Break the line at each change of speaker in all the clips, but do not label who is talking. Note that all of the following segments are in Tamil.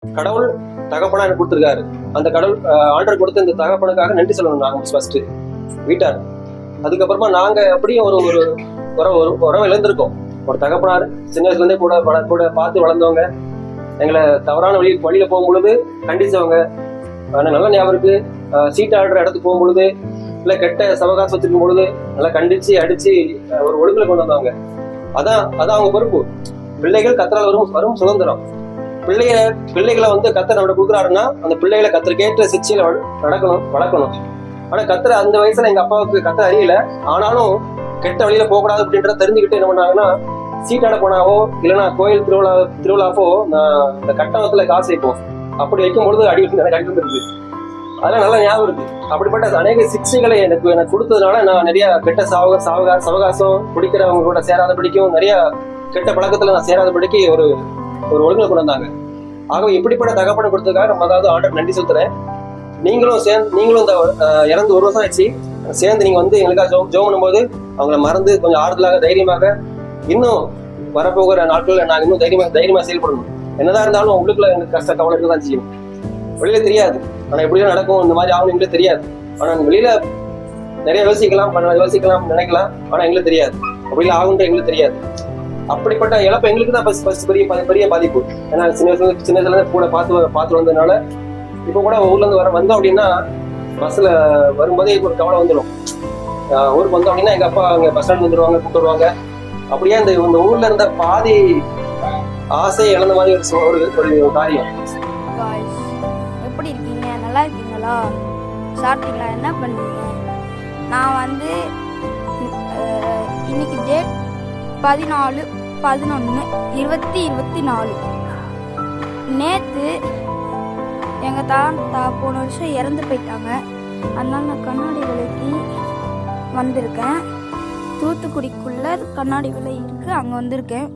கடவுள் தகப்பனா எனக்கு கொடுத்துருக்காரு. அந்த கடவுள் ஆர்டர் கொடுத்த இந்த தகப்பனுக்காக நன்றி சொல்லணும் நாங்க ஃபர்ஸ்ட் வீட்டார். அதுக்கப்புறமா நாங்க அப்படியும் ஒரு ஒரு உறவு இழந்திருக்கோம். ஒரு தகப்பனார் சின்ன வயசுல இருந்தே கூட பார்த்து வளர்ந்தவங்க, எங்களை தவறான வழியில போகும்பொழுது கண்டிச்சவங்க. நல்ல ஞாபகம் இருக்கு. சீட் ஆடுற இடத்துக்கு போகும்பொழுது இல்ல கெட்ட சவகாசம் வச்சிருக்கும் பொழுது நல்லா கண்டிச்சு அடிச்சு ஒரு ஒழுங்குல கொண்டு வந்தவங்க. அதான் அவங்க பொறுப்பு. பிள்ளைகள் கத்தரால் வரும் சுதந்திரம். பிள்ளைகளை கத்தர் நம்மள கொடுக்குறாருன்னா அந்த பிள்ளைகளை கத்தருக்கேற்ற சிச்சையில வளர்க்கணும். ஆனா கத்தரை அந்த வயசுல எங்க அப்பாவுக்கு கத்தரை அறியல. ஆனாலும் கெட்ட வழியில போகக்கூடாது அப்படின்றத தெரிஞ்சுக்கிட்டு என்ன பண்ணாங்கன்னா, சீட்டாட போனாவோ இல்லைன்னா கோயில் திருவிழாவோ நான் இந்த கட்டணத்துல காசு வைப்போம். அப்படி வைக்கும் பொழுது அடி வந்துருக்கு. அதெல்லாம் நல்லா ஞாபகம் இருக்கு. அப்படிப்பட்ட அநேக சிக்ஷைகளை எனக்கு கொடுத்ததுனால நான் நிறைய கெட்ட சவகாசம் குடிக்கிறவங்க கூட சேராத படிக்கும், நிறைய கெட்ட பழக்கத்துல நான் சேராத படிக்க ஒரு ஒழுங்கை கொண்டு வந்தாங்க. ஆகவே இப்படிப்பட்ட தகப்பனை கொடுத்ததுக்காக நம்ம ஆண்டர் நன்றி சொல்றேன். நீங்களும் இந்த இறந்து ஒரு வருஷம் ஆச்சு சேர்ந்து நீங்க எங்களுக்காக ஜோம் பண்ணும்போது அவங்கள மறந்து கொஞ்சம் ஆறுதலாக தைரியமாக இன்னும் வரப்போகிற நாட்கள் நாங்கள் இன்னும் தைரியமா செயல்படணும். என்னதான் இருந்தாலும் உள்ளுக்குள்ள எனக்கு கஷ்ட கவலை தான் செய்யும். வெளியில தெரியாது, ஆனா எப்படியும் நடக்கும், இந்த மாதிரி ஆகணும் எங்களுக்கு தெரியாது. ஆனா வெளியில நிறைய யோசிக்கலாம் நினைக்கலாம், ஆனா எங்களுக்கு தெரியாது அப்படிலாம் ஆகுன்ற எங்களுக்கு தெரியாது. அப்படிப்பட்ட இழப்பு எங்களுக்கு தான் பெரிய பாதிப்பு. ஏன்னா சின்னதுல இருந்து கூட பார்த்து வந்ததுனால இப்ப கூட ஊர்ல இருந்து வந்தோம் அப்படின்னா பஸ்ல வரும்போதே ஒரு கவலை வந்துடும். ஊருக்கு வந்தோம் அப்படின்னா எங்க அப்பா அங்க பஸ் ஸ்டாண்ட் வந்துருவாங்க, கூப்பிட்டு வருவாங்க. அப்படியே இந்த ஊர்ல இருந்த பாதி ஆசையை இழந்த மாதிரி ஒரு காரியம்.
எப்படி இருக்கீங்க? நல்லா இருக்கீங்களா? சாப்பிட்டீங்களா? என்ன பண்ணீங்க? நான் இன்னைக்கு டேட் 14/11/2024. நேற்று எங்கள் தாத்தா போன வருஷம் இறந்து போயிட்டாங்க. அதனால நான் கண்ணாடி விலைக்கு வந்திருக்கேன். தூத்துக்குடிக்குள்ள கண்ணாடி விலை இருக்குது, அங்கே வந்திருக்கேன்.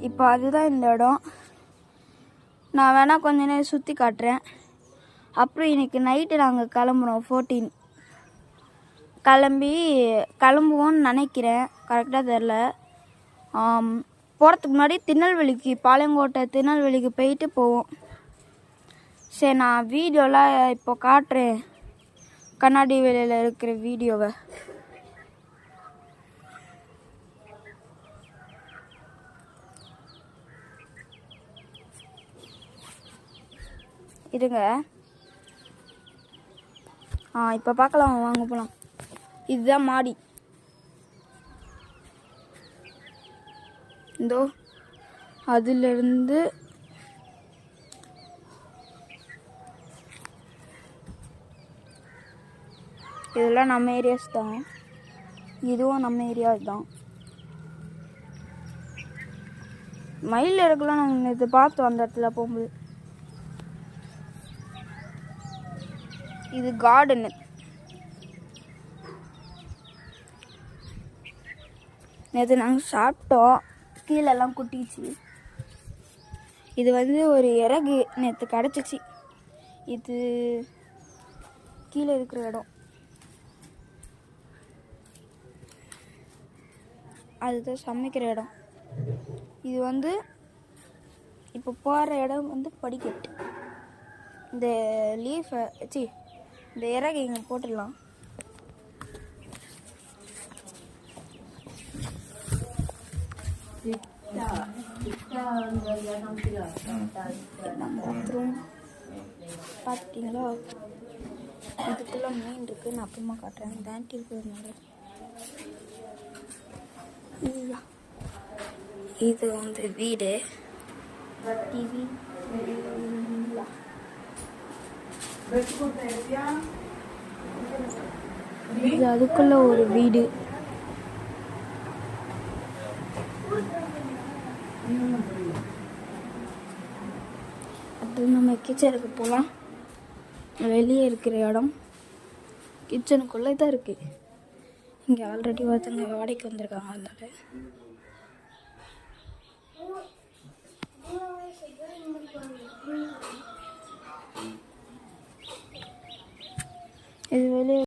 இப்போ அதுதான் இந்த இடம். நான் வேணால் கொஞ்ச நேரம் சுற்றி காட்டுறேன். அப்புறம் இன்னைக்கு நைட்டு நாங்கள் கிளம்புறோம். 14 கிளம்புவோன்னு நினைக்கிறேன், கரெக்டாக தெரில. போகிறதுக்கு முன்னாடி திருநெல்வேலிக்கு, பாளையங்கோட்டை திருநெல்வேலிக்கு போயிட்டு போவோம். சரி, நான் வீடியோலாம் இப்போ காட்டுறேன், கண்ணாடி வேலையில் இருக்கிற வீடியோவை. இருங்க, இப்போ பார்க்கலாம், வாங்க போகலாம். இதுதான் மாடி. இந்தோ அதிலிருந்து இதெல்லாம் நம்ம ஏரியாஸ் தான். இதுவும் நம்ம ஏரியாஸ் தான். மயில் எடுக்கலாம். நாங்கள் இது பார்த்தோம் அந்த இடத்துல போகும்போது. இது கார்டனு. நேற்று நாங்கள் சாப்பிட்டோம், கீழெல்லாம் குட்டிச்சு. இது ஒரு இறகு நேற்று கிடச்சிச்சு. இது கீழே இருக்கிற இடம். அதுதான் சமைக்கிற இடம். இது இப்போ போகிற இடம் படிக்கட்டு. இந்த லீஃபை இந்த இறகு இங்கே போட்டுடலாம். பார்த்தீங்களா, இதுக்குள்ள மீன் இருக்கு. நான் அப்புறமா காட்டுறேன். இந்த ஆண்டி இருக்கிறதுனால இது வீடு. டிவி இது அதுக்குள்ள ஒரு வீடு. அது நம்ம கிச்சனுக்கு போகலாம். வெளியே இருக்கிற இடம் கிச்சனுக்குள்ளே தான் இருக்குது. இங்கே ஆல்ரெடி ஒருத்தங்க வாடகைக்கு வந்திருக்காங்க. அதனால இது வெளியே